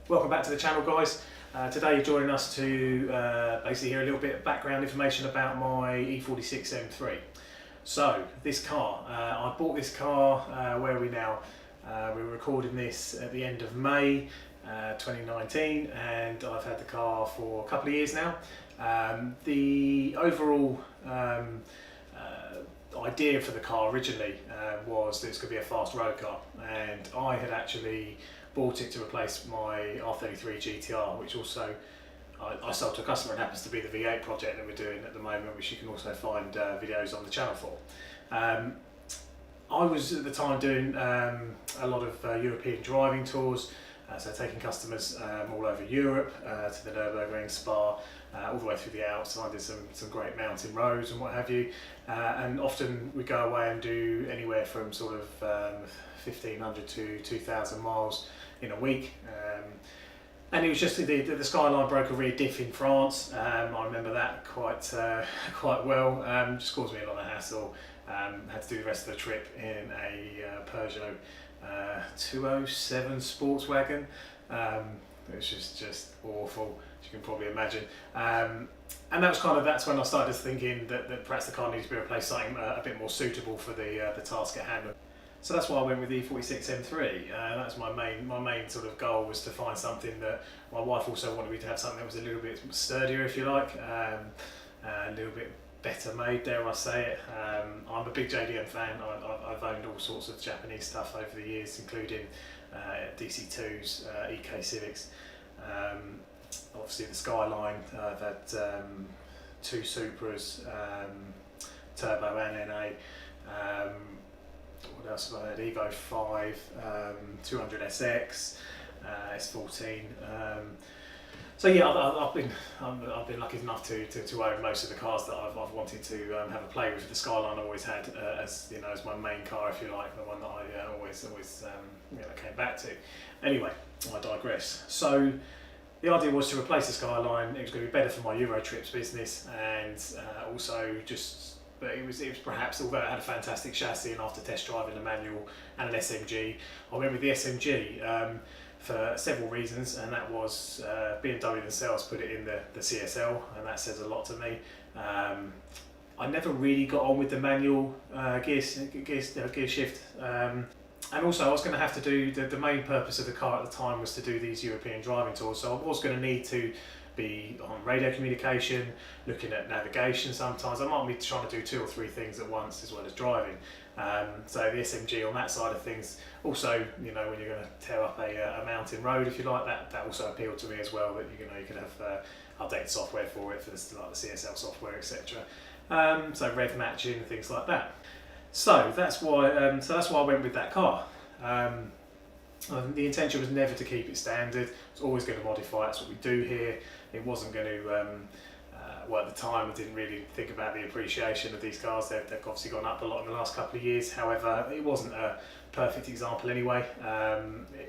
Welcome back to the channel, guys. Today you're joining us to basically hear a little bit of background information about my E46 M3. So this car, I bought this car, where are we now? We're recording this at the end of May 2019, and I've had the car for a couple of years now. The overall idea for the car originally was that it's going to be a fast road car, and I had actually bought it to replace my R33 GTR, which also I sold to a customer, and happens to be the V8 project that we're doing at the moment, which you can also find videos on the channel for. I was at the time doing a lot of European driving tours, so taking customers all over Europe to the Nürburgring, Spa, all the way through the Alps. I did some great mountain roads and what have you, and often we go away and do anywhere from sort of 1,500 to 2,000 miles in a week. And it was just the Skyline broke a rear diff in France. I remember that quite well. Just caused me a lot of hassle. Had to do the rest of the trip in a Peugeot 207 sports wagon. It was just awful, as you can probably imagine. And that's when I started thinking that perhaps the car needs to be replaced something a bit more suitable for the task at hand. So that's why I went with the E46 M3. That was my main sort of goal, was to find something that my wife also wanted me to have, something that was a little bit sturdier, if you like, a little bit better made, dare I say it. I'm a big JDM fan. I've owned all sorts of Japanese stuff over the years, including DC2s, EK Civics, obviously the Skyline. I've had two Supras, Turbo and NA. What else have I had? Evo 5, 200SX, S14. So yeah, I've been lucky enough to own most of the cars that I've wanted to have a play with. The Skyline I always had as my main car, if you like, the one that I always came back to. Anyway, I digress. So the idea was to replace the Skyline. It was going to be better for my Euro trips business, and also but it was perhaps, although it had a fantastic chassis, and after test driving a manual and an SMG, I went with the SMG for several reasons, and that was BMW themselves put it in the CSL, and that says a lot to me. I never really got on with the manual gear shift, and also I was going to have to do, the main purpose of the car at the time was to do these European driving tours, so I was going to need to be on radio communication, looking at navigation sometimes. I might be trying to do 2 or 3 things at once as well as driving. So the SMG on that side of things, also, when you're going to tear up a mountain road, if you like, that also appealed to me as well, that you could have updated software for it, for like the CSL software, etc. So rev matching and things like that. So that's why I went with that car. The intention was never to keep it standard. It's always going to modify it. That's what we do here. It wasn't going to, well, at the time I didn't really think about the appreciation of these cars. They've obviously gone up a lot in the last couple of years. However, it wasn't a perfect example anyway.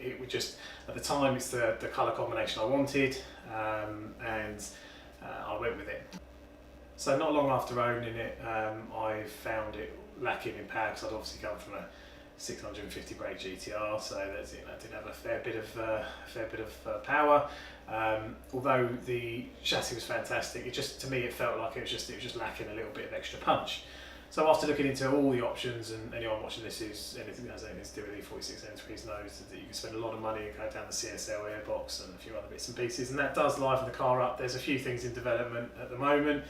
It was just, at the time, it's the colour combination I wanted, and I went with it. So not long after owning it, I found it lacking in power, because I'd obviously come from a 650 brake GTR, so that didn't have a fair bit of power. Although the chassis was fantastic, to me it felt like it was just lacking a little bit of extra punch. So after looking into all the options, and anyone watching this who's anything that has anything to do with E46 M3s knows that you can spend a lot of money and go down the CSL airbox and a few other bits and pieces, and that does liven the car up. There's a few things in development at the moment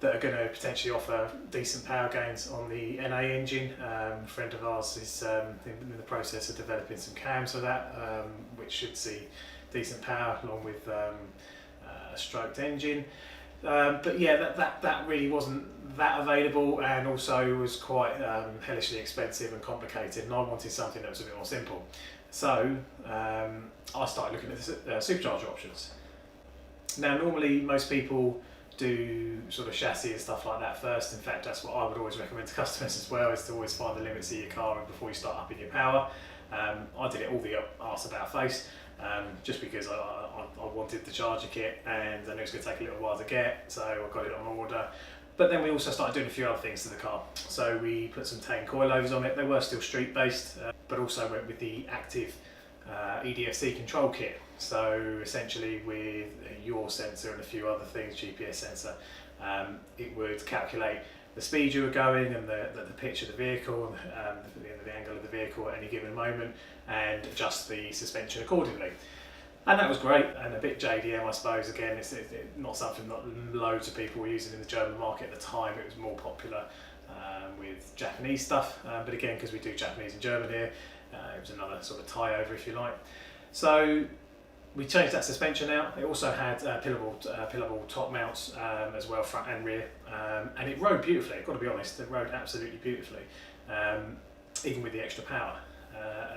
that are going to potentially offer decent power gains on the NA engine. A friend of ours is in the process of developing some cams for that, which should see decent power along with a stroked engine. But yeah, that really wasn't that available, and also was quite hellishly expensive and complicated, and I wanted something that was a bit more simple. So I started looking at the supercharger options. Now normally most people do sort of chassis and stuff like that first. In fact, that's what I would always recommend to customers as well, is to always find the limits of your car before you start upping your power. I did it all the arse about face, just because I wanted the charger kit, and I knew it was going to take a little while to get, so I got it on order. But then we also started doing a few other things to the car. So we put some Tane coilovers on it. They were still street based, but also went with the active EDFC control kit. So essentially with a yaw sensor and a few other things, GPS sensor, it would calculate the speed you were going and the pitch of the vehicle, the angle of the vehicle at any given moment, and adjust the suspension accordingly. And that was great, and a bit JDM, I suppose. Again, it's not something that loads of people were using in the German market at the time. It was more popular with Japanese stuff, but again, because we do Japanese and German here, it was another sort of tie over, if you like. So we changed that suspension out. It also had pillable top mounts as well, front and rear, and it rode beautifully. I've got to be honest, it rode absolutely beautifully, even with the extra power,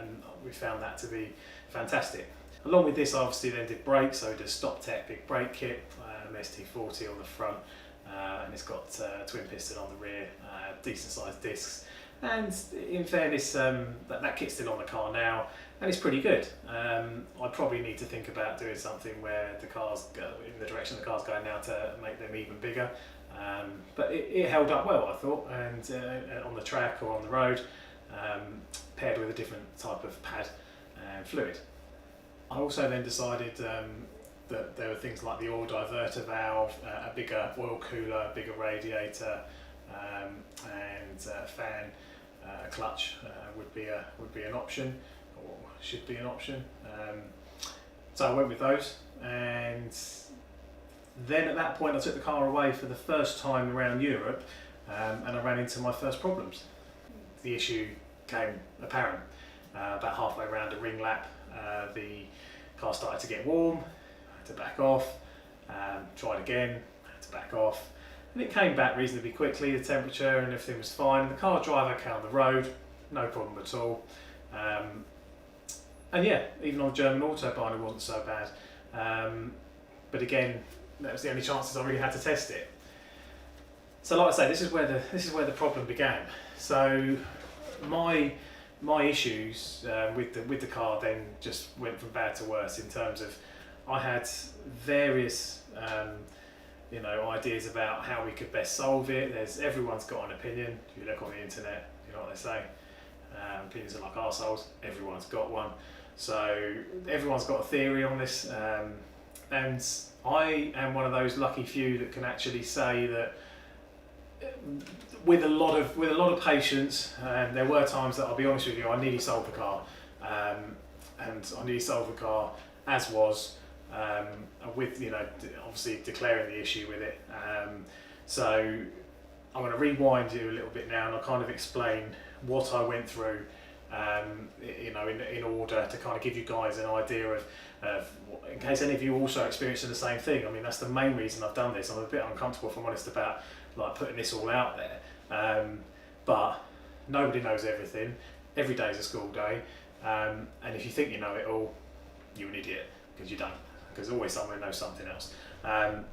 and we found that to be fantastic. Along with this, I obviously then did brakes, so I did a Stop Tech big brake kit, ST40 on the front, and it's got twin piston on the rear, decent sized discs. And in fairness, that kit's still on the car now, and it's pretty good. I probably need to think about doing something where the cars go in the direction the car's going now to make them even bigger. But it held up well, I thought, and on the track or on the road, paired with a different type of pad and fluid. I also then decided that there were things like the oil diverter valve, a bigger oil cooler, a bigger radiator, and fan. Clutch would be an option, or should be an option. So I went with those, and then at that point I took the car away for the first time around Europe, and I ran into my first problems. The issue came apparent about halfway around a ring lap. The car started to get warm, I had to back off, tried again, had to back off. And it came back reasonably quickly, the temperature and everything was fine. The car drive okay on the road, no problem at all. And yeah, even on the German Autobahn it wasn't so bad. But again, that was the only chances I really had to test it. So like I say, this is where the problem began. So my issues with the car then just went from bad to worse in terms of I had various ideas about how we could best solve it. Everyone's got an opinion. If you look on the internet, you know what they say. Opinions are like arseholes. Everyone's got one. So everyone's got a theory on this, and I am one of those lucky few that can actually say that with a lot of patience. And there were times that I'll be honest with you, I nearly sold the car, and I nearly sold the car as was. With obviously declaring the issue with it, so I'm going to rewind you a little bit now, and I'll kind of explain what I went through, in order to kind of give you guys an idea of in case any of you also experiencing the same thing. I mean, that's the main reason I've done this. I'm a bit uncomfortable, if I'm honest, about like putting this all out there, but nobody knows everything. Every day is a school day, and if you think you know it all, you're an idiot, because you don't. There's always someone who knows something else.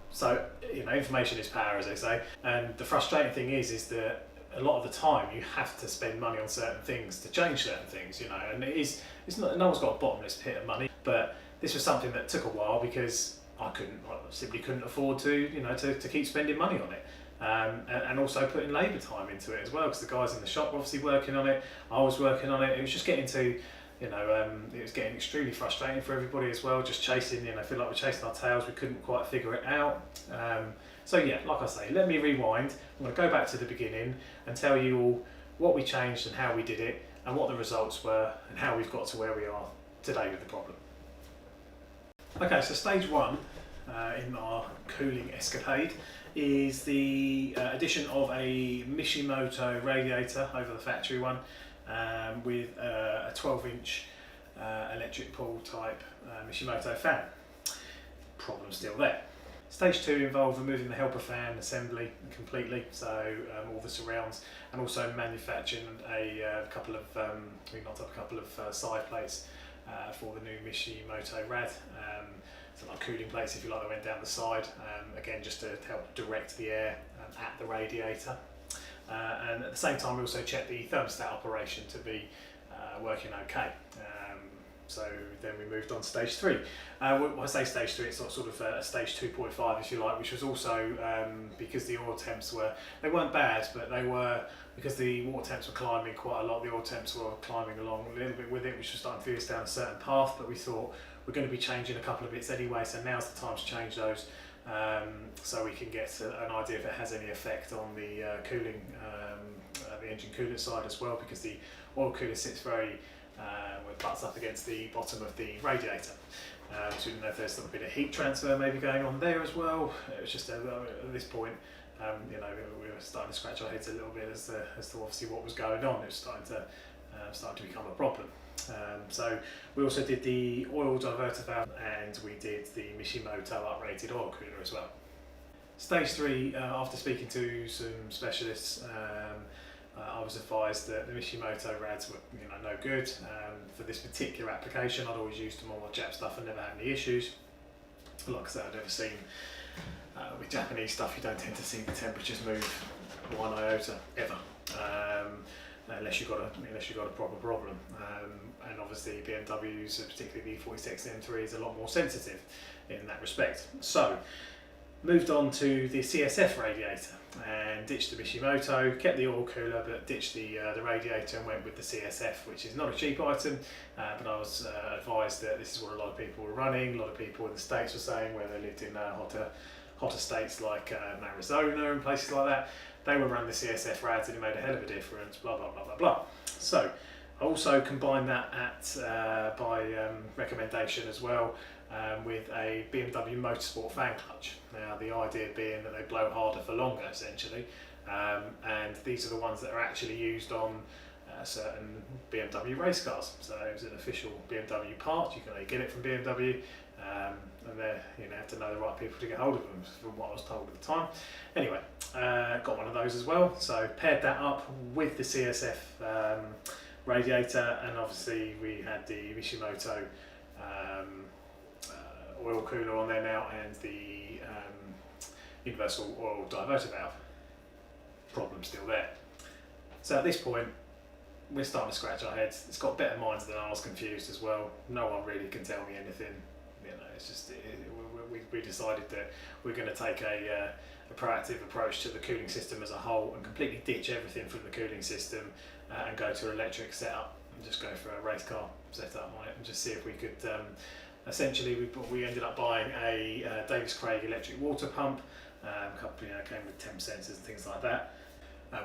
So information is power, as they say. And the frustrating thing is that a lot of the time you have to spend money on certain things to change certain things, and it's not, no one's got a bottomless pit of money. But this was something that took a while because I simply couldn't afford to keep spending money on it. And also putting labour time into it as well, because the guys in the shop were obviously working on it. I was working on it. It was just getting to it was getting extremely frustrating for everybody as well, just chasing, I feel like we're chasing our tails, we couldn't quite figure it out. So yeah, like I say, let me rewind. I'm going to go back to the beginning and tell you all what we changed and how we did it, and what the results were, and how we've got to where we are today with the problem. Okay, so stage one in our cooling escapade is the addition of a Mishimoto radiator over the factory one, with a 12-inch electric pull type Mishimoto fan. Problem still there. Stage two involved removing the helper fan assembly completely, so all the surrounds, and also manufacturing a couple of we knocked up a couple of side plates for the new Mishimoto rad. So like cooling plates, if you like, that went down the side, again just to help direct the air at the radiator. And at the same time we also checked the thermostat operation to be working okay. So then we moved on to stage 3. When I say stage 3, it's sort of stage 2.5 if you like, which was also because the oil temps they weren't bad, but they were, because the water temps were climbing quite a lot, the oil temps were climbing along a little bit with it, which was starting to veer us down a certain path, but we thought we're going to be changing a couple of bits anyway, so now's the time to change those, so we can get an idea if it has any effect on the cooling, the engine coolant side as well, because the oil cooler sits very butts up against the bottom of the radiator. So we didn't know if there's a bit of heat transfer maybe going on there as well. It was just at this point, we were starting to scratch our heads a little bit as to obviously what was going on. It was starting to become a problem. So we also did the oil diverter valve, and we did the Mishimoto uprated oil cooler as well. Stage 3, after speaking to some specialists, I was advised that the Mishimoto rads were no good for this particular application. I'd always used them on my Jap stuff and never had any issues. Like I said, I'd never seen with Japanese stuff, you don't tend to see the temperatures move one iota ever, unless you've got a proper problem. And obviously BMWs, particularly the E46 M3, is a lot more sensitive in that respect. So moved on to the CSF radiator and ditched the Mishimoto, kept the oil cooler but ditched the radiator and went with the CSF, which is not a cheap item, but I was advised that this is what a lot of people were running. A lot of people in the States were saying, where they lived in hotter states like Arizona and places like that, they were running the CSF rads and it made a hell of a difference, blah blah blah blah blah. So I also combined that by recommendation as well, with a BMW Motorsport fan clutch. Now the idea being that they blow harder for longer essentially, and these are the ones that are actually used on certain BMW race cars. So it was an official BMW part, you can only get it from BMW, and you have to know the right people to get hold of them, from what I was told at the time. Anyway, got one of those as well, so paired that up with the CSF radiator, and obviously we had the Mishimoto oil cooler on there now, and the universal oil diverter valve problem still there. So at this point we're starting to scratch our heads. It's got better minds than ours confused as well. No one really can tell me anything. It's just we decided that we're going to take a proactive approach to the cooling system as a whole and completely ditch everything from the cooling system and go to an electric setup and just go for a race car setup on it and just see if we could. Essentially, we ended up buying a Davis Craig electric water pump. Came with temp sensors and things like that.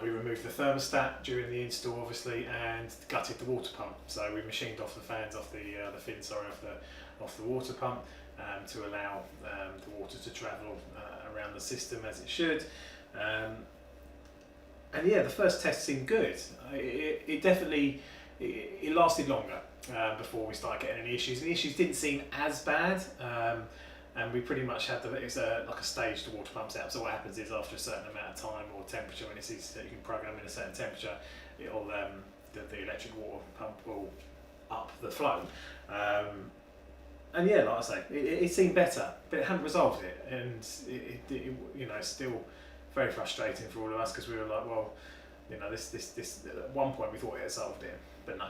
We removed the thermostat during the install, obviously, and gutted the water pump. So we machined off the fans, off the fins, off the water pump, to allow the water to travel around the system as it should. And yeah, the first test seemed good. It definitely lasted longer before we started getting any issues. And the issues didn't seem as bad. And we pretty much had like a staged water pump setup. So what happens is after a certain amount of time or temperature, when it sees that you can program in a certain temperature, it'll the electric water pump will up the flow. And yeah, like I say, it seemed better, but it hadn't resolved it, and it's still very frustrating for all of us, because we were like, well, this at one point we thought it had solved it, but no,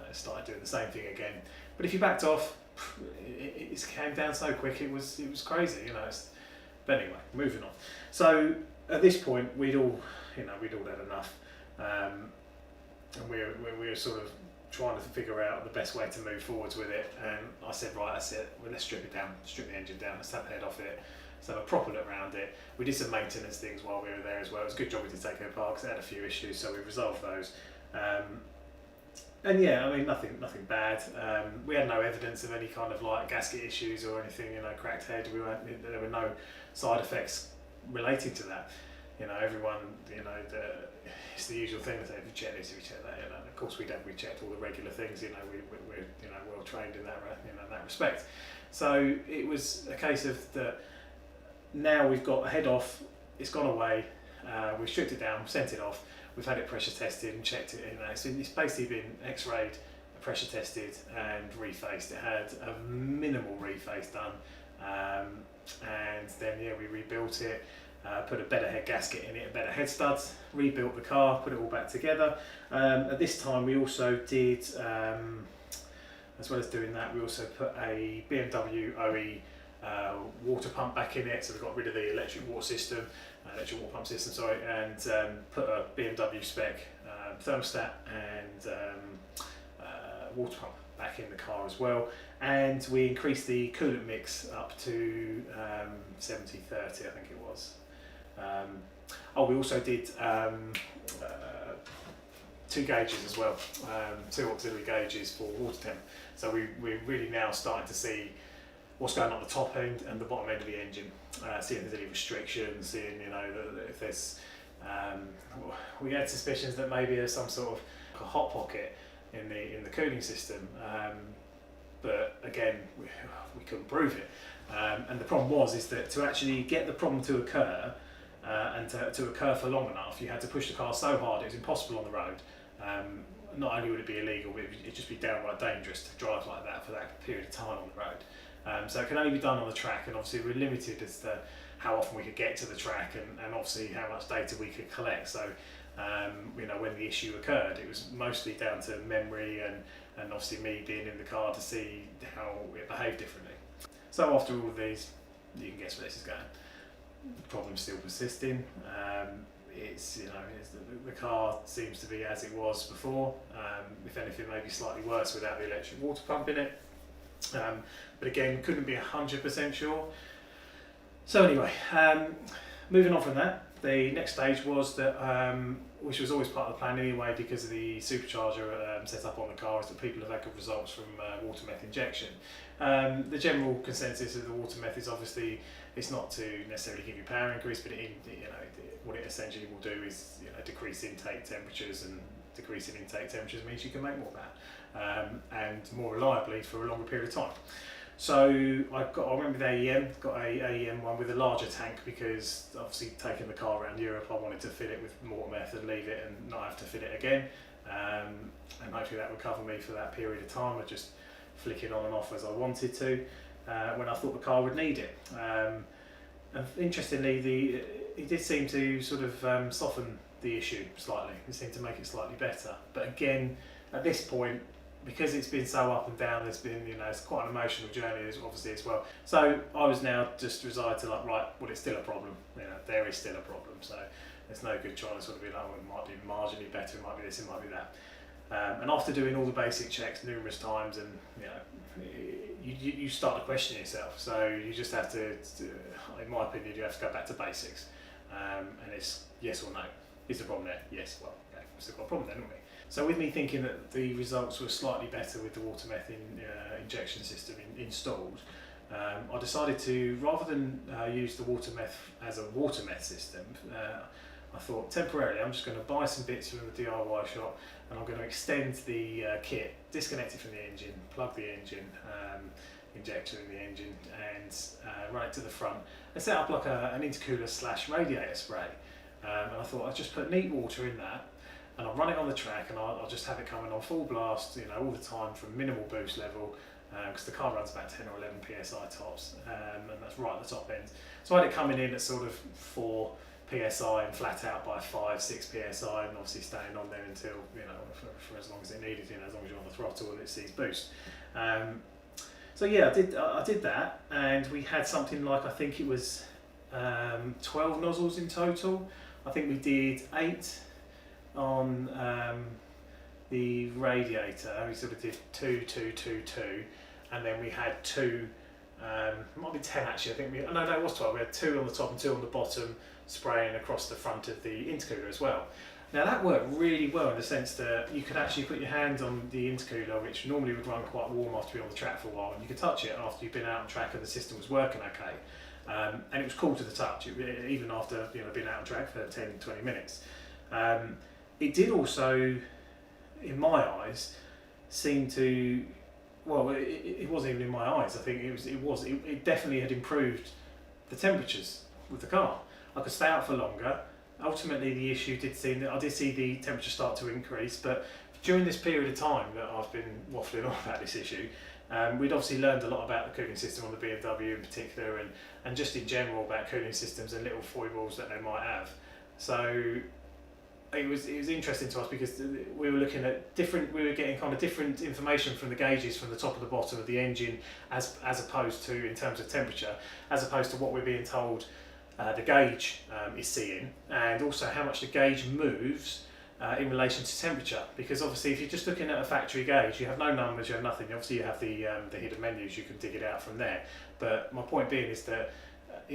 it started doing the same thing again. But if you backed off, it came down so quick, it was crazy, But anyway, moving on. So at this point, we'd all had enough, and we were sort of trying to figure out the best way to move forwards with it. And I said, right, that's it. Well, let's strip it down, strip the engine down, let's have the head off it. Let's have a proper look around it. We did some maintenance things while we were there as well. It was a good job we did take it apart because it had a few issues, so we resolved those. And yeah, I mean, nothing bad. We had no evidence of any kind of like gasket issues or anything, cracked head. There were no side effects relating to that. Everyone, it's the usual thing to say, if you check this, if you check that, and of course we checked all the regular things. We're well trained in that respect. So it was a case of that. Now we've got a head off. It's gone away. We've stripped it down, sent it off. We've had it pressure tested and checked it. It's basically been X-rayed, pressure tested, and refaced. It had a minimal reface done, and then we rebuilt it. Put a better head gasket in it, better head studs, rebuilt the car, put it all back together. At this time we also did, as well as doing that, we also put a BMW OE water pump back in it, so we got rid of the electric water pump system, sorry, and put a BMW spec thermostat and water pump back in the car as well. And we increased the coolant mix up to 70-30, I think it was. We also did 2 gauges as well, 2 auxiliary gauges for water temp. So we're really now starting to see what's going on at the top end and the bottom end of the engine, seeing if there's any restrictions, seeing if there's we had suspicions that maybe there's some sort of a hot pocket in the cooling system, but again we couldn't prove it. And the problem is that to actually get the problem to occur and to occur for long enough, you had to push the car so hard it was impossible on the road. Not only would it be illegal, but it'd just be downright dangerous to drive like that for that period of time on the road. So it can only be done on the track, and obviously we're limited as to how often we could get to the track and obviously how much data we could collect. So when the issue occurred, it was mostly down to memory and obviously me being in the car to see how it behaved differently. So after all of these, you can guess where this is going. The problem's still persisting. The car seems to be as it was before. If anything, maybe slightly worse without the electric water pump in it. But again, couldn't be 100% sure. So anyway, moving on from that, the next stage was that, which was always part of the plan anyway, because of the supercharger set up on the car, is that people have had good results from water meth injection. The general consensus of the water meth is obviously it's not to necessarily give you power increase, but what it essentially will do is decrease intake temperatures, and decreasing intake temperatures means you can make more power and more reliably for a longer period of time. So I remember the AEM, got a AEM one with a larger tank, because obviously taking the car around Europe I wanted to fill it with water meth and leave it and not have to fill it again, and hopefully that would cover me for that period of time. I'd just flick it on and off as I wanted to when I thought the car would need it. And interestingly, it did seem to sort of soften the issue slightly. It seemed to make it slightly better. But again, at this point, because it's been so up and down, there's been, it's quite an emotional journey obviously as well. So I was now just resigned to it's still a problem. There is still a problem. So there's no good trying to sort of be like, it might be marginally better, it might be this, it might be that. And after doing all the basic checks numerous times, and you start to question yourself. So you just have to, in my opinion, you have to go back to basics. And it's yes or no. Is the problem there? Yes. Well, okay, we've still got a problem then, haven't we? So with me thinking that the results were slightly better with the water meth injection system installed, I decided to, rather than use the water meth as a water meth system, I thought temporarily I'm just going to buy some bits from the DIY shop, and I'm going to extend the kit, disconnect it from the engine, plug the engine injector in the engine, and run it to the front and set up like an intercooler / radiator spray. And I thought I'd just put neat water in that, and I'll run it on the track, and I'll just have it coming on full blast, all the time from minimal boost level, because the car runs about 10 or 11 psi tops, and that's right at the top end. So I had it coming in at sort of 4 psi and flat out by 5-6 psi, and obviously staying on there until for as long as it needed, as long as you're on the throttle and it sees boost. So yeah, I did that, and we had something like, I think it was 12 nozzles in total. I think we did 8 on the radiator. We sort of did 2, 2, 2, 2, and then we had 2. It might be 10 actually. I think it was 12. We had 2 on the top and 2 on the bottom, spraying across the front of the intercooler as well. Now that worked really well in the sense that you could actually put your hand on the intercooler, which normally would run quite warm after being on the track for a while, and you could touch it after you've been out on track and the system was working okay. And it was cool to the touch, even after being out on track for 10-20 minutes. It did also, in my eyes, seem to, it wasn't even in my eyes. I think it definitely had improved the temperatures with the car. I could stay out for longer. Ultimately, the issue I did see the temperature start to increase, but during this period of time that I've been waffling on about this issue, we'd obviously learned a lot about the cooling system on the BMW in particular, and just in general about cooling systems and little foibles that they might have. So it was interesting to us because we were looking at we were getting kind of different information from the gauges from the top and the bottom of the engine, as opposed to in terms of temperature, as opposed to what we're being told the gauge is seeing, and also how much the gauge moves in relation to temperature. Because obviously, if you're just looking at a factory gauge, you have no numbers, you have nothing. Obviously, you have the hidden menus, you can dig it out from there. But my point being is that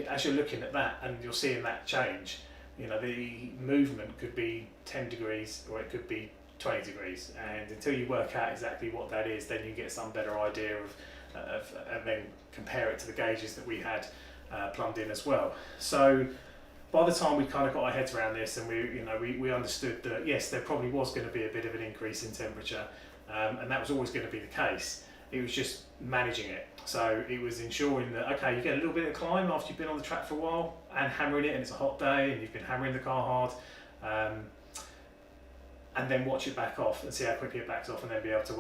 as you're looking at that and you're seeing that change, you know, the movement could be 10 degrees or it could be 20 degrees, and until you work out exactly what that is, then you get some better idea of and then compare it to the gauges that we had plumbed in as well. So by the time we kind of got our heads around this, and we understood that yes, there probably was going to be a bit of an increase in temperature, and that was always going to be the case. It was just managing it. So it was ensuring that, okay, you get a little bit of climb after you've been on the track for a while and hammering it, and it's a hot day and you've been hammering the car hard, and then watch it back off and see how quickly it backs off, and then be able to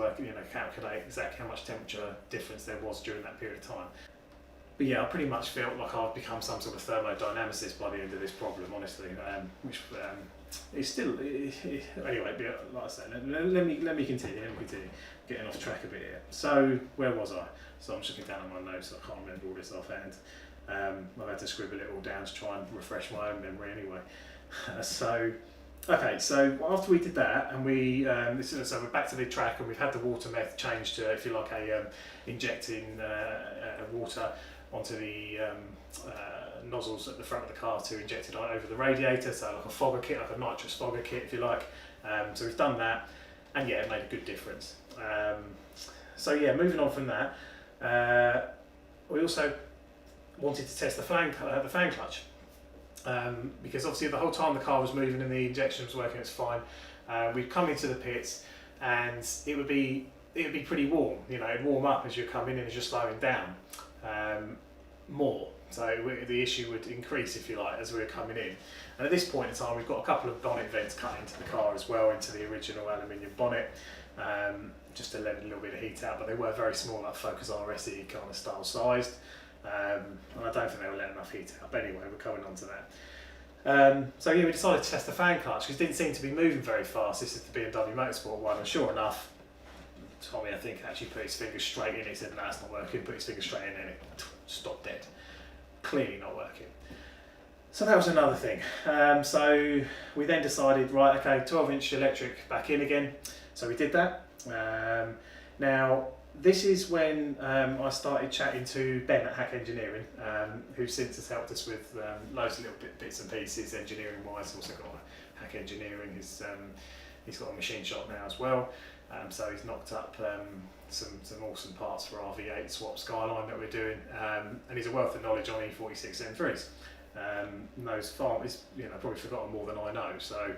calculate exactly how much temperature difference there was during that period of time. But yeah, I pretty much felt like I've become some sort of thermodynamicist by the end of this problem, honestly, which is still, anyway, like I said, let me continue, getting off track a bit here. So where was I? So I'm just looking down at my notes, I can't remember all this offhand. I've had to scribble it all down to try and refresh my own memory anyway. So after we did that, and so we're back to the track, and we've had the water method changed to, if you like, injecting water onto the nozzles at the front of the car to inject it over the radiator, so like a fogger kit, like a nitrous fogger kit, if you like. So we've done that, and yeah, it made a good difference. So yeah, moving on from that, we also wanted to test the fan clutch, because obviously the whole time the car was moving and the injection was working, it's fine. We'd come into the pits, and it would be pretty warm. You know, it'd warm up as you come in and as you're slowing down more. So the issue would increase, if you like, as we were coming in. And at this point in time, we've got a couple of bonnet vents cut into the car as well, into the original aluminium bonnet, just to let a little bit of heat out. But they were very small, like Focus RSE kind of style sized, and I don't think they were letting enough heat out. But anyway, we're coming on to that. So yeah, we decided to test the fan clutch because it didn't seem to be moving very fast. This is the BMW Motorsport one, and sure enough, Tommy, I think, actually put his finger straight in. He said, "No, it's not working." Put his finger straight in, and it stopped dead. Clearly not working. So that was another thing. So we then decided, right, okay, 12-inch electric back in again. So we did that. Now, this is when I started chatting to Ben at Hack Engineering, who since has helped us with loads of little bits and pieces, engineering-wise. Also got Hack Engineering. He's got a machine shop now as well. So he's knocked up some awesome parts for our V8 swap Skyline that we're doing, and he's a wealth of knowledge on E46 M3s. Knows far, he's probably forgotten more than I know. So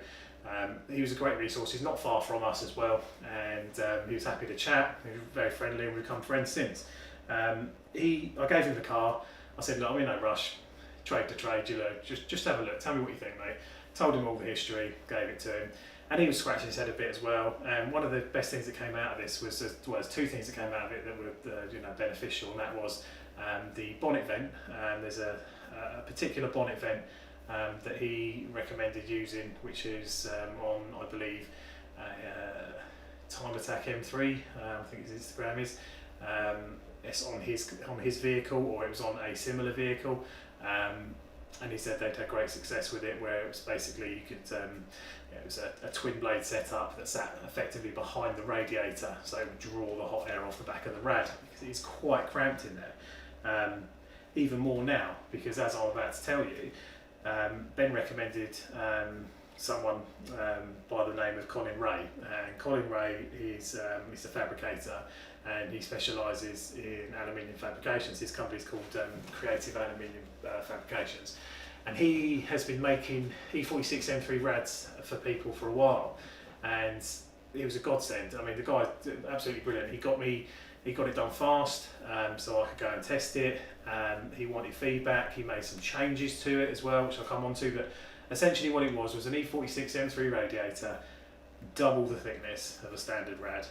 he was a great resource. He's not far from us as well, and he was happy to chat. He was very friendly, and we've become friends since. I gave him the car. I said, "Look, I'm in no rush. Trade to trade. Just have a look. Tell me what you think, mate." Told him all the history, gave it to him. And he was scratching his head a bit as well. And one of the best things that came out of this was, there's two things that came out of it that were beneficial, and that was the bonnet vent. There's a particular bonnet vent that he recommended using, which is on, I believe, Time Attack M3. I think his Instagram is. It's on his vehicle, or it was on a similar vehicle. And he said they'd had great success with it, where it was basically you could, it was a twin blade setup that sat effectively behind the radiator, so it would draw the hot air off the back of the rad, because it's quite cramped in there. Even more now, because as I'm about to tell you, Ben recommended someone by the name of Colin Ray, and Colin Ray he's a fabricator, and he specialises in aluminium fabrications. His company's called Creative Aluminium Fabrications, and he has been making E46 M3 rads for people for a while, and it was a godsend. I mean, the guy's absolutely brilliant. He got it done fast, so I could go and test it. He wanted feedback. He made some changes to it as well, which I'll come on to, but essentially what it was an E46 M3 radiator, double the thickness of a standard rad.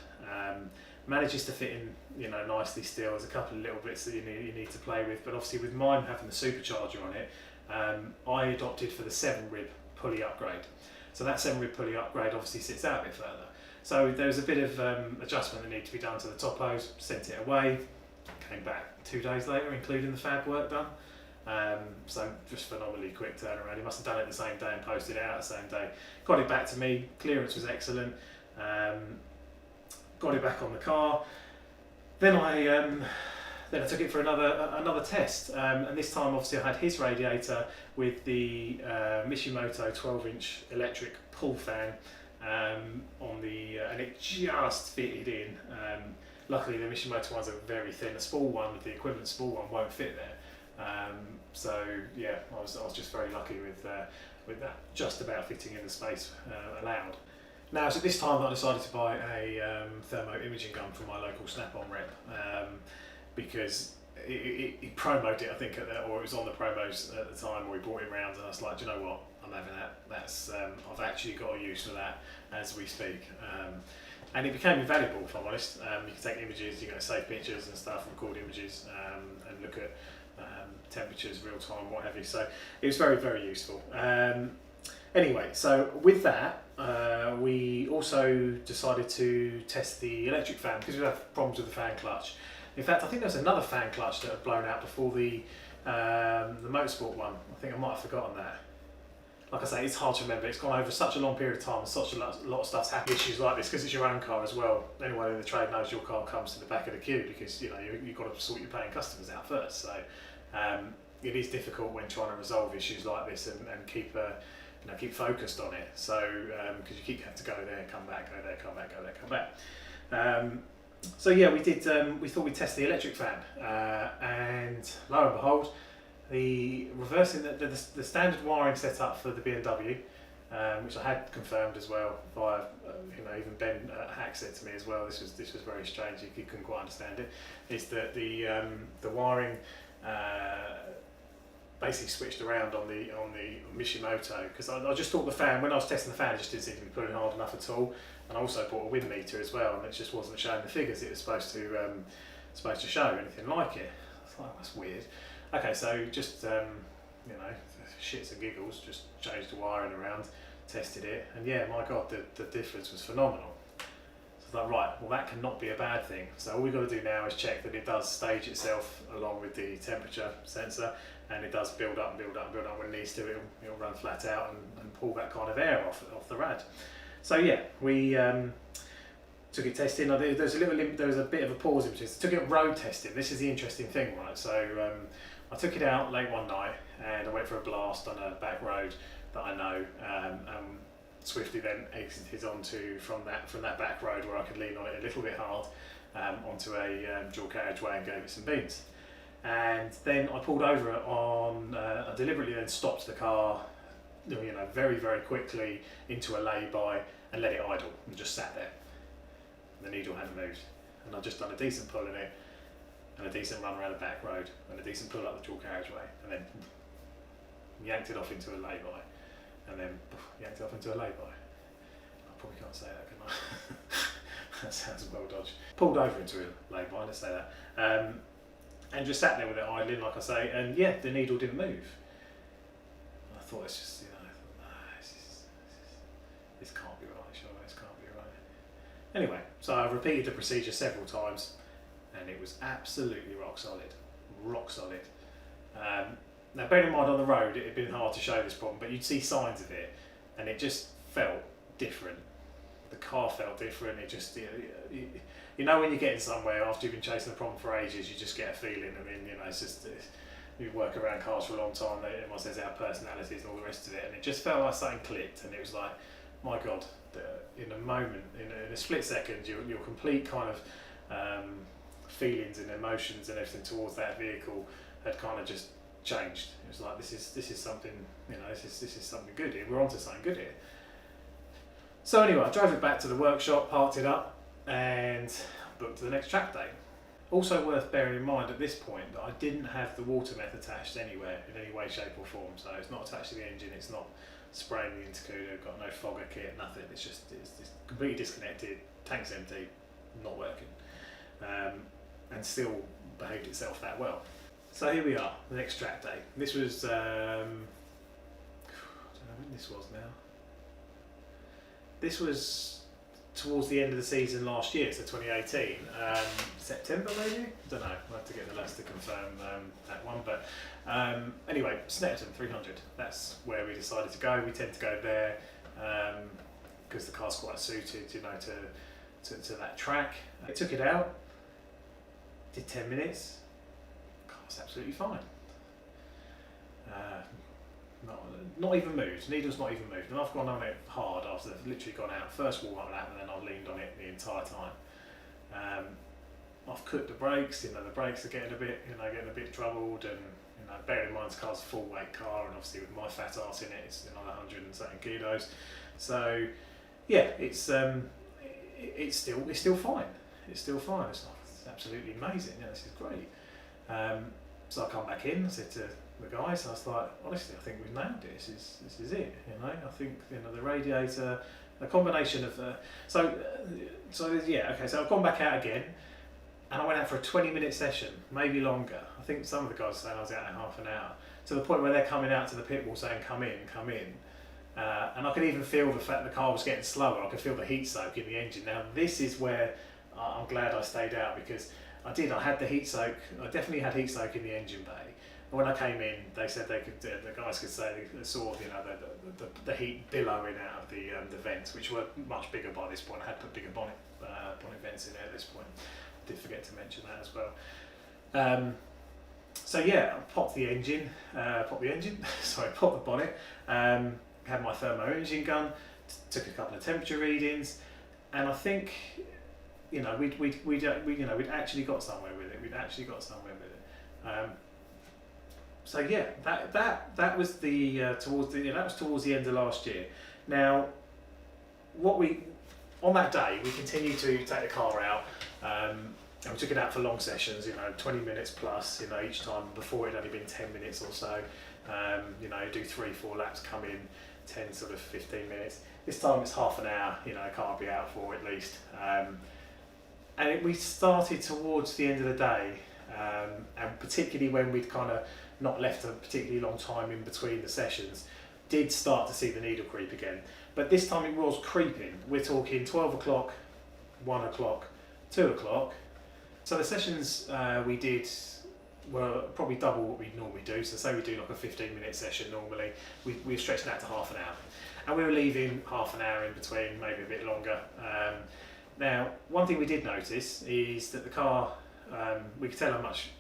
Manages to fit in, nicely still. There's a couple of little bits that you need to play with, but obviously with mine having the supercharger on it, I adopted for the 7 rib pulley upgrade. So that 7 pulley upgrade obviously sits out a bit further. So there was a bit of adjustment that needed to be done to the top hose, sent it away, came back 2 days later, including the fab work done. So just phenomenally quick turnaround. He must have done it the same day and posted it out the same day. Got it back to me, clearance was excellent. Got it back on the car. Then I took it for another test, and this time obviously I had his radiator with the Mishimoto 12-inch electric pull fan on the, and it just fitted in. Luckily the Mishimoto ones are very thin. A spool one, the equivalent spool one, won't fit there. So yeah, I was just very lucky with that just about fitting in the space allowed. Now, so this time I decided to buy a thermo imaging gun from my local Snap-on rep, because he promoted it, I think, or it was on the promos at the time, or he brought it round, and I was like, do you know what, I'm having that. That's I've actually got a use for that as we speak. And it became invaluable, if I'm honest. You can take images, you can save pictures and stuff, record images, and look at temperatures, real time, what have you. So it was very, very useful. Anyway, so with that, we also decided to test the electric fan because we have problems with the fan clutch. In fact, I think there was another fan clutch that had blown out before the motorsport one. I think I might have forgotten that. Like I say, it's hard to remember. It's gone over such a long period of time and such a lot of stuff's happened. Issues like this because it's your own car as well. Anyone in the trade knows your car comes to the back of the queue because you've got to sort your paying customers out first. So it is difficult when trying to resolve issues like this and keep keep focused on it. So because you keep having to go there, come back, go there, come back, go there, come back. So yeah, we did. We thought we'd test the electric fan, and lo and behold, the reversing the standard wiring setup for the BMW, which I had confirmed as well via even Ben Hack said to me as well. This was very strange. He couldn't quite understand it. Is that the wiring basically switched around on the Mishimoto, because I just thought the fan, when I was testing the fan, it just didn't seem to be pulling hard enough at all. And I also bought a wind meter as well, and it just wasn't showing the figures it was supposed to show, anything like it. I thought, that's weird. Okay, so just shits and giggles, just changed the wiring around, tested it, and yeah, my God, the difference was phenomenal. So I was like, right, well that cannot be a bad thing. So all we've got to do now is check that it does stage itself along with the temperature sensor, and it does build up when it needs to. It'll run flat out and pull that kind of air off the rad. So yeah, we took it testing. There was a bit of a pause in between. Took it road testing. This is the interesting thing, right? So I took it out late one night and I went for a blast on a back road that I know, and swiftly then exited onto from that back road where I could lean on it a little bit hard onto a dual carriageway and gave it some beans. And then I pulled over on. I deliberately then stopped the car, very, very quickly into a lay-by and let it idle and just sat there. The needle hadn't moved, and I'd just done a decent pull in it and a decent run around the back road and a decent pull up the dual carriageway, and then yanked it off into a lay-by, and then yanked it off into a lay-by. I probably can't say that, can I? That sounds well dodged. Pulled over into a lay-by, let's say that, and just sat there with it idling, like I say, and yeah, the needle didn't move. I thought it's just, this can't be right, sure, this can't be right. Anyway, so I repeated the procedure several times, and it was absolutely rock solid, rock solid. Now, bearing in mind on the road, it had been hard to show this problem, but you'd see signs of it, and it just felt different. The car felt different. It just, when you're getting somewhere after you've been chasing the problem for ages, you just get a feeling. I mean, it's just you work around cars for a long time. Everyone says they have personalities and all the rest of it, and it just felt like something clicked, and it was like, my God, in a moment, in a split second, your complete kind of feelings and emotions and everything towards that vehicle had kind of just changed. It was like, this is something, this is something good here. We're onto something good here. So anyway, I drove it back to the workshop, parked it up, and booked the next track day. Also worth bearing in mind at this point that I didn't have the water meth attached anywhere in any way, shape or form. So it's not attached to the engine, it's not spraying the intercooler, got no fogger kit, nothing. It's completely disconnected, tank's empty, not working, and still behaved itself that well. So here we are, the next track day. This was, I don't know when this was now. this was towards the end of the season last year, so 2018, September maybe? I don't know, I'll have to get the lads to confirm that one, but anyway, Snetterton 300, that's where we decided to go. We tend to go there because the car's quite suited, you know, to that track. I took it out, did 10 minutes, car's absolutely fine. Not even moved, needle's not even moved, and I've gone on it hard after they've literally gone out, first warm-up lap, and then I've leaned on it the entire time. I've cooked the brakes, you know, the brakes are getting a bit troubled, and you know, bearing in mind this car's a full weight car, and obviously with my fat ass in it, it's another 100 and something kilos. So yeah, it's still fine. It's still fine. It's absolutely amazing. Yeah, this is great. So I come back in. I said to the guys, I was like, honestly, I think we've nailed it. This is it. You know, I think, you know, the radiator, a combination of so yeah, okay. So I've gone back out again, and I went out for a 20-minute session, maybe longer. I think some of the guys saying I was out in half an hour, to the point where they're coming out to the pit wall saying, "Come in, come in." And I could even feel the fact the car was getting slower. I could feel the heat soak in the engine. Now this is where I'm glad I stayed out, because I had the heat soak. I definitely had heat soak in the engine bay. And when I came in, they said they could. The guys could say they saw, you know, the heat billowing out of the vents, which were much bigger by this point. I had put bigger bonnet vents in there at this point. Did forget to mention that as well. So yeah, I popped the bonnet. Had my thermo imaging gun, took a couple of temperature readings, and I think, you know, we'd actually got somewhere with it. So yeah, that was towards the end of last year. Now, on that day we continued to take the car out, and we took it out for long sessions, you know, 20 minutes plus, you know, each time. Before, it'd only been 10 minutes or so. You know, do 3-4 laps, come in 10 sort of 15 minutes. This time it's half an hour, you know, I can't be out for at least. And we started towards the end of the day, and particularly when we'd kind of not left a particularly long time in between the sessions, did start to see the needle creep again. But this time it was creeping. We're talking 12 o'clock, 1 o'clock, 2 o'clock. So the sessions we did were probably double what we normally do. So say we do like a 15-minute session normally, we stretched that to half an hour. And we were leaving half an hour in between, maybe a bit longer. Now, one thing we did notice is that the car, we could tell how much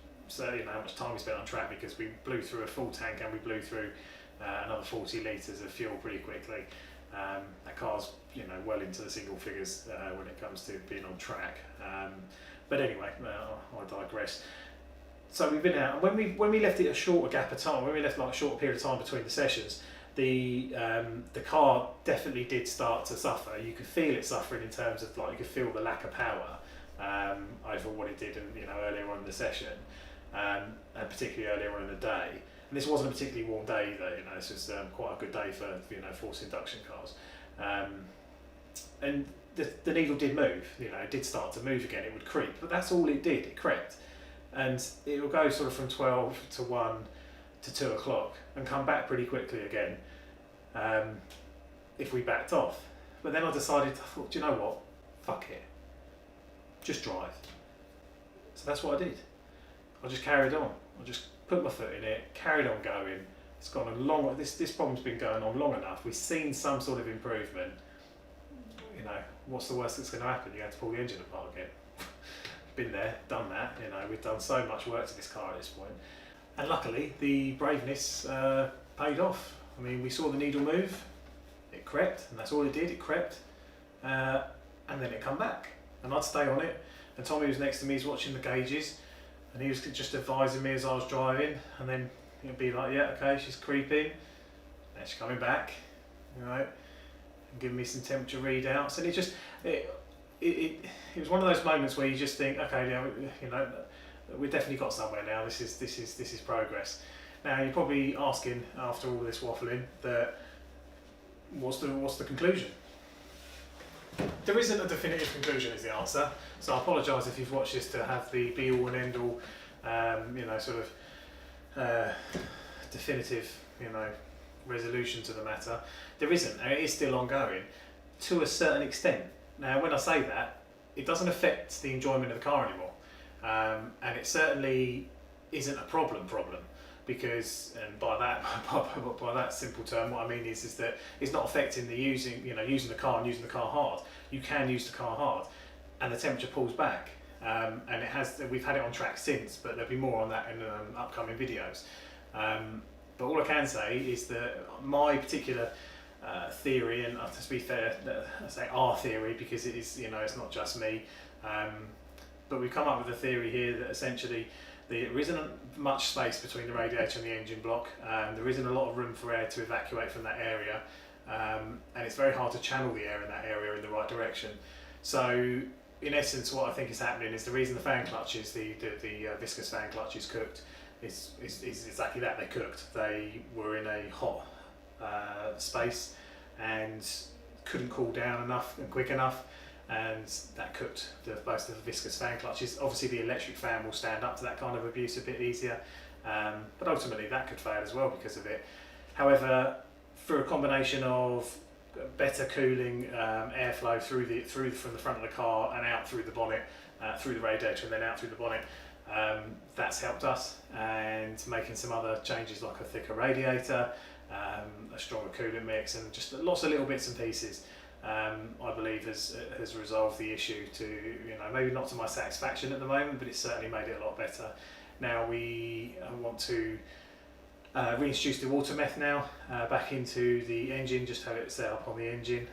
time we spent on track, because we blew through a full tank and we blew through another 40 litres of fuel pretty quickly. That car's, you know, well into the single figures when it comes to being on track. But anyway, I digress. So we've been out, and when we left it a shorter gap of time, when we left like a shorter period of time between the sessions, the car definitely did start to suffer. You could feel it suffering in terms of, like, you could feel the lack of power over what it did, earlier on in the session, and particularly earlier on in the day. And this wasn't a particularly warm day either. You know, this was quite a good day for forced induction cars. And the needle did move. You know, it did start to move again. It would creep, but that's all it did. It crept, and it will go sort of from 12 to 1 to 2 o'clock and come back pretty quickly again if we backed off. But then I thought, do you know what? Fuck it. Just drive. So that's what I did. I just carried on. I just put my foot in it, carried on going. It's gone a long. This problem's been going on long enough. We've seen some sort of improvement. You know, what's the worst that's going to happen? You have to pull the engine apart again. Been there, done that. You know, we've done so much work to this car at this point, and luckily the braveness paid off. I mean, we saw the needle move. It crept, and that's all it did. It crept, and then it come back, and I'd stay on it. And Tommy was next to me. He's watching the gauges. And he was just advising me as I was driving, and then he'd be like, yeah, okay, she's creeping, and she's coming back, you know, and giving me some temperature readouts. And it was one of those moments where you just think, okay, now, you know, we've definitely got somewhere now. This is progress. Now you're probably asking, after all this waffling, that what's the conclusion? There isn't a definitive conclusion is the answer, so I apologise if you've watched this to have the be all and end all, definitive, resolution to the matter. There isn't, and it is still ongoing. to a certain extent. Now, when I say that, it doesn't affect the enjoyment of the car anymore, and it certainly isn't a problem, because, and by that by that simple term, what I mean is that it's not affecting the using the car and using the car hard. You can use the car hard, and the temperature pulls back, and we've had it on track since, but there'll be more on that in upcoming videos. But all I can say is that my particular theory, and to be fair, I say our theory because it is, it's not just me, but we've come up with a theory here that essentially there isn't much space between the radiator and the engine block. There isn't a lot of room for air to evacuate from that area, and it's very hard to channel the air in that area in the right direction. So in essence, what I think is happening is the reason the fan clutches, the viscous fan clutch is cooked, is exactly that. They're cooked. They were in a hot space and couldn't cool down enough and quick enough, and that cooked both the viscous fan clutches. Obviously the electric fan will stand up to that kind of abuse a bit easier, but ultimately that could fail as well because of it. However, through a combination of better cooling, airflow from the front of the car and out through the bonnet, through the radiator and then out through the bonnet, that's helped us, and making some other changes like a thicker radiator, a stronger coolant mix, and just lots of little bits and pieces, I believe has resolved the issue to, maybe not to my satisfaction at the moment, but it's certainly made it a lot better. Now we want to reintroduce the water meth now back into the engine, just have it set up on the engine.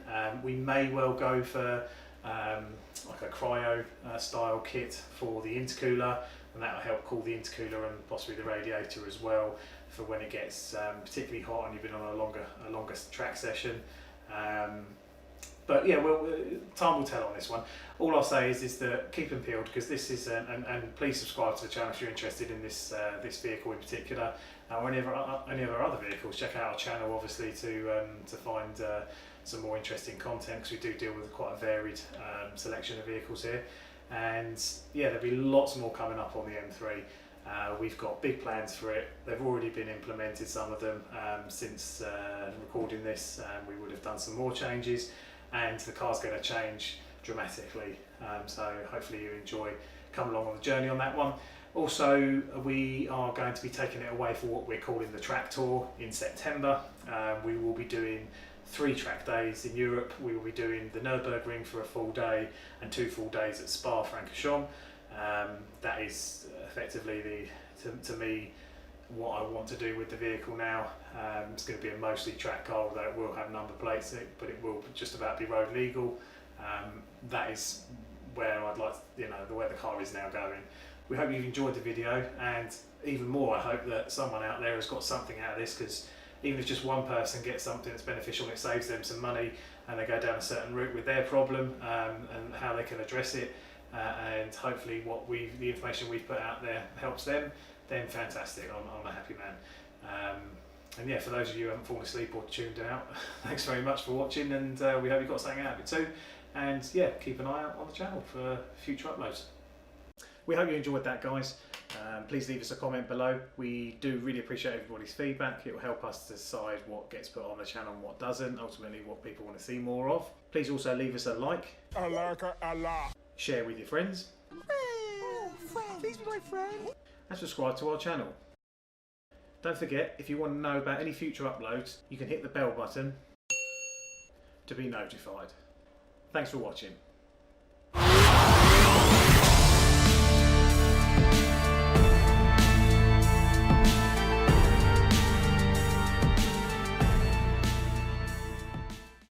We may well go for like a cryo style kit for the intercooler, and that will help cool the intercooler and possibly the radiator as well for when it gets particularly hot and you've been on a longer track session. But yeah, well, time will tell on this one. All I'll say is that keep them peeled, because this is, and please subscribe to the channel if you're interested in this vehicle in particular, or any of our other vehicles. Check out our channel obviously to find some more interesting content, because we do deal with quite a varied selection of vehicles here. And yeah, there'll be lots more coming up on the M3. We've got big plans for it. They've already been implemented, some of them, since recording this. We would have done some more changes, and the car's going to change dramatically. So hopefully you enjoy, come along on the journey on that one. Also, we are going to be taking it away for what we're calling the track tour in September. We will be doing 3 track days in Europe. We will be doing the Nürburgring for a full day and 2 full days at Spa-Francorchamps. That is effectively to me what I want to do with the vehicle now. It's going to be a mostly track car, although it will have number plates, but it will just about be road legal. That is where I'd like, where the car is now going. We hope you've enjoyed the video, and even more I hope that someone out there has got something out of this, because even if just one person gets something that's beneficial and it saves them some money, and they go down a certain route with their problem, and how they can address it, and hopefully the information we've put out there helps them, then fantastic. I'm a happy man. And yeah, for those of you who haven't fallen asleep or tuned out, thanks very much for watching, and we hope you got something out of it too. And yeah, keep an eye out on the channel for future uploads. We hope you enjoyed that, guys. Please leave us a comment below. We do really appreciate everybody's feedback. It will help us decide what gets put on the channel and what doesn't, ultimately what people want to see more of. Please also leave us a like. I like it a lot. Share with your friends. Please be my friend. And subscribe to our channel. Don't forget, if you want to know about any future uploads, you can hit the bell button to be notified. Thanks for watching.